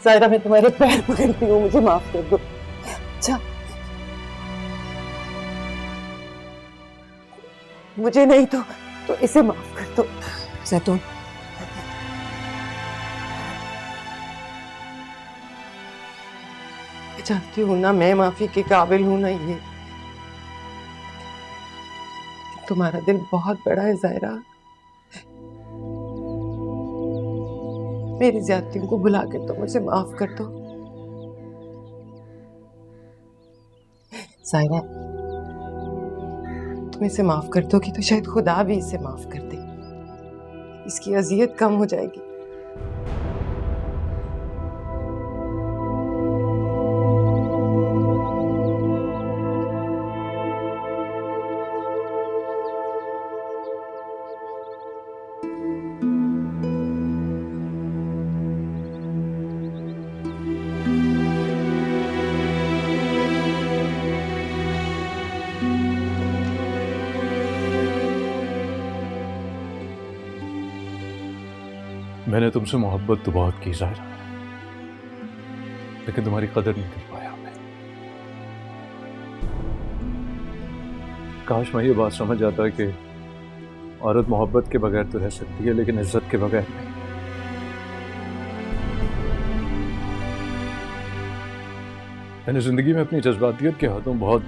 सायरा, मैं तुम्हारे पैर पकड़ती हूँ, मुझे माफ कर दो। अच्छा, मुझे नहीं तो इसे माफ कर दो। जैतून, मैं जानती हूँ ना मैं माफी के काबिल हूं ना ये, तुम्हारा दिल बहुत बड़ा है जायरा। मेरी ज्यादतियों को भुला के तो मुझे माफ कर दो। सायरा, तुम इसे माफ कर दोगी तो शायद खुदा भी इसे माफ कर दे, इसकी अजियत कम हो जाएगी। मैंने तुमसे मोहब्बत तो बहुत की ज़ाहिरा, लेकिन तुम्हारी कदर नहीं कर पाया मैं। काश मैं ये बात समझ जाता कि औरत मोहब्बत के बगैर तो रह सकती है, लेकिन इज्जत के बगैर नहीं। मैंने जिंदगी में अपनी जज्बातियत के हाथों बहुत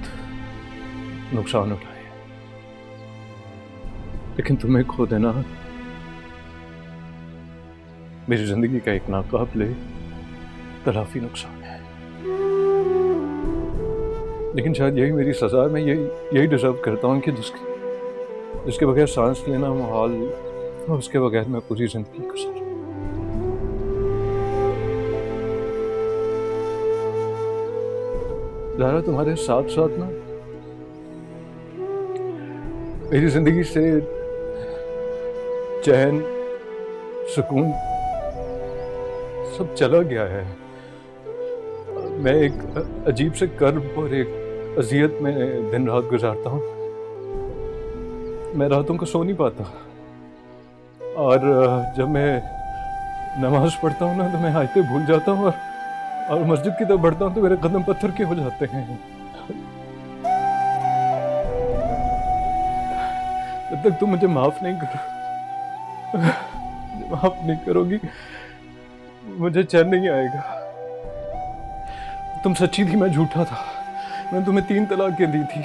नुकसान उठाए, लेकिन तुम्हें खो देना मेरी जिंदगी का एक नाकाबिले तलाफी नुकसान है। लेकिन शायद यही मेरी सजा है। मैं यही डिजर्व करता हूँ कि जिसके बगैर सांस लेना मुहाल, उसके बगैर मैं पूरी जिंदगी गुजारूं। ज़ाहिरा, तुम्हारे साथ साथ ना मेरी जिंदगी से चैन, सुकून सब चला गया है। मैं एक अजीब से कर्ब और एक अजियत में दिन रात गुजारता हूँ। मैं रातों को सो नहीं पाता, और जब मैं नमाज पढ़ता हूँ ना तो मैं आयतें भूल जाता हूँ, और मस्जिद की तरफ बढ़ता हूँ तो मेरे कदम पत्थर के हो जाते हैं। जब तक तुम मुझे माफ नहीं करोगी मुझे चैन नहीं आएगा। तुम सच्ची थी, मैं झूठा था। मैंने तुम्हें 3 तलाकें दी थी,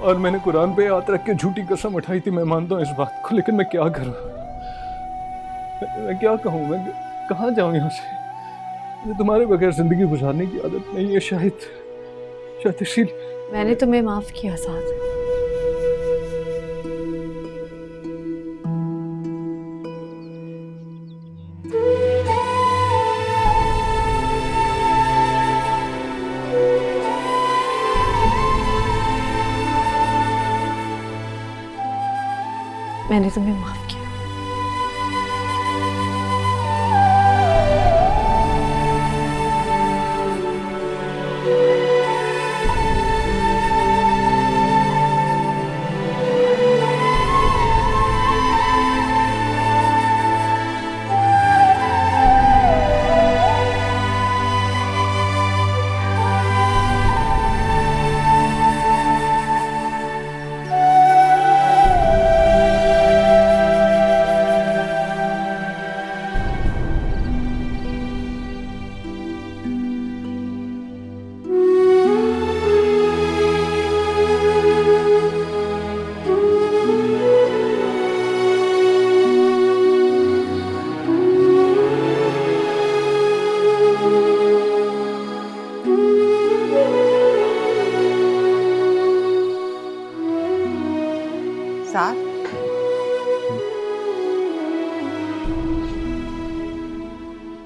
और मैंने कुरान पे हाथ रख के झूठी कसम उठाई थी। मैं मानता हूँ इस बात को, लेकिन मैं क्या करूँ? मैं क्या कहूँ? मैं कहाँ जाऊँ यहाँ से? मुझे तुम्हारे बगैर जिंदगी गुजारने की आदत नहीं है, शायद इसीलिए। मैंने तुम्हें माफ किया साथ। मैंने तुम्हें माफ किया। साथ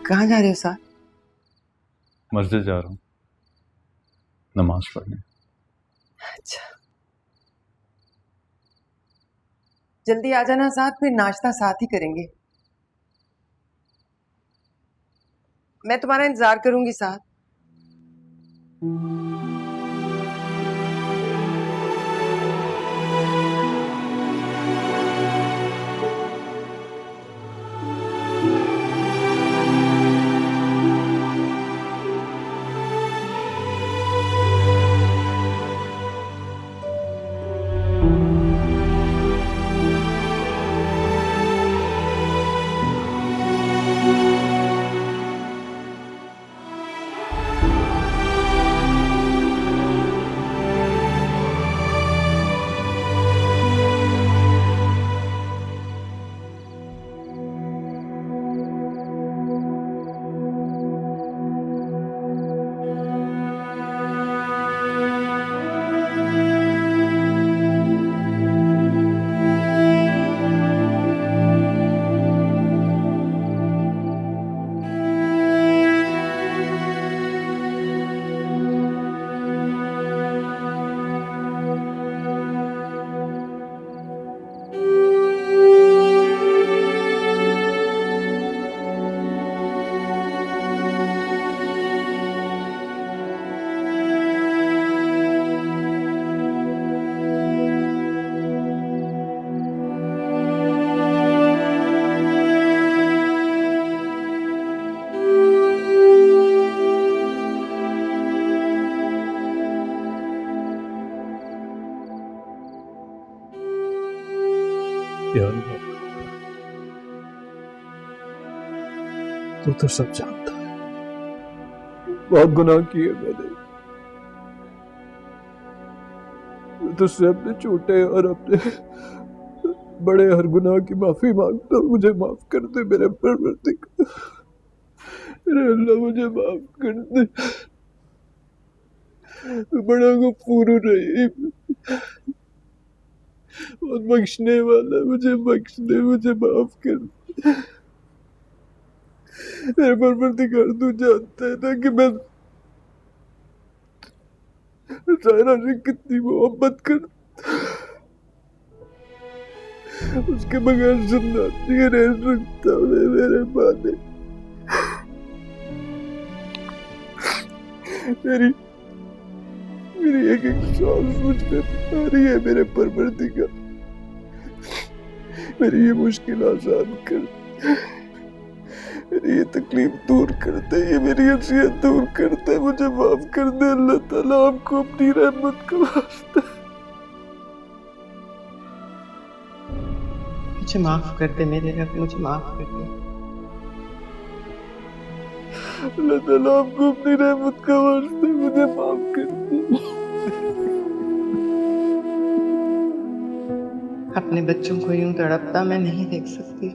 कहाँ जा रहे हो साथ? मस्जिद जा रहा हूँ नमाज पढ़ने। अच्छा, जल्दी आ जाना साथ, फिर नाश्ता साथ ही करेंगे। मैं तुम्हारा इंतजार करूंगी साथ। तू तो सब जानता है, बहुत गुनाह किए मैंने। मैं तुझसे अपने छोटे और अपने बड़े हर गुनाह की माफी मांगता हूँ। मुझे माफ कर दे मेरे परवरदिगार, मेरे अल्लाह मुझे माफ कर दे। बड़ा गफूर रहीम और बख्शने वाला, मुझे बख्श दे, मुझे माफ कर दे मेरे परवरदिगार। तू जानता है ना कि मैं सायरा से कितनी मोहब्बत कर, उसके बगैर जिंदा नहीं रह सकता मैं। मेरे मालिक, मेरी मेरी एक एक सांस मुझ पे आ रही है मेरे परवरदिगार। मेरी ये मुश्किल आसान कर, मेरी ये तकलीफ दूर कर दे, ये मेरी अज़ियत दूर कर दे, मुझे माफ कर दे अल्लाह ताला। आपको अपनी रहमत का वास्ता, मुझे माफ कर दे मेरे रब, मुझे माफ कर दे। अल्लाह ताला आपको अपनी रहमत का वास्ता, मुझे माफ कर दे। अपने बच्चों को यूं तड़पता मैं नहीं देख सकती।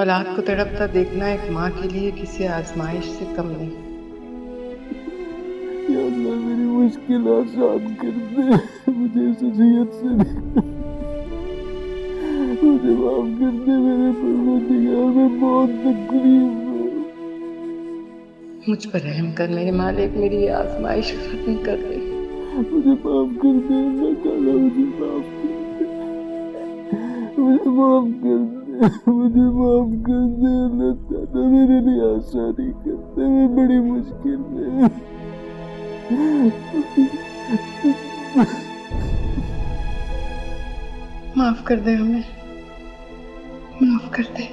औलाद को तड़पता देखना एक माँ के लिए किसी आजमाइश से कम नहीं। या अल्लाह मेरी मुश्किल आसान कर दे, मुझे इस अज़ियत से मुझे माफ कर दे मेरे परवरदिगार। मैं बहुत तकलीफ में, मुझ पर रहम कर मेरे मालिक, मेरी ये आजमाइश खत्म कर दे। मुझे माफ कर दे अल्लाह ताला, मुझे माफ कर दे, मुझे माफ कर दे, मुझे माफ कर दे अल्लाह ताला। मेरे लिए आसानी कर दे, मैं बड़ी मुश्किल में। माफ कर दे हमें, माफ कर दे।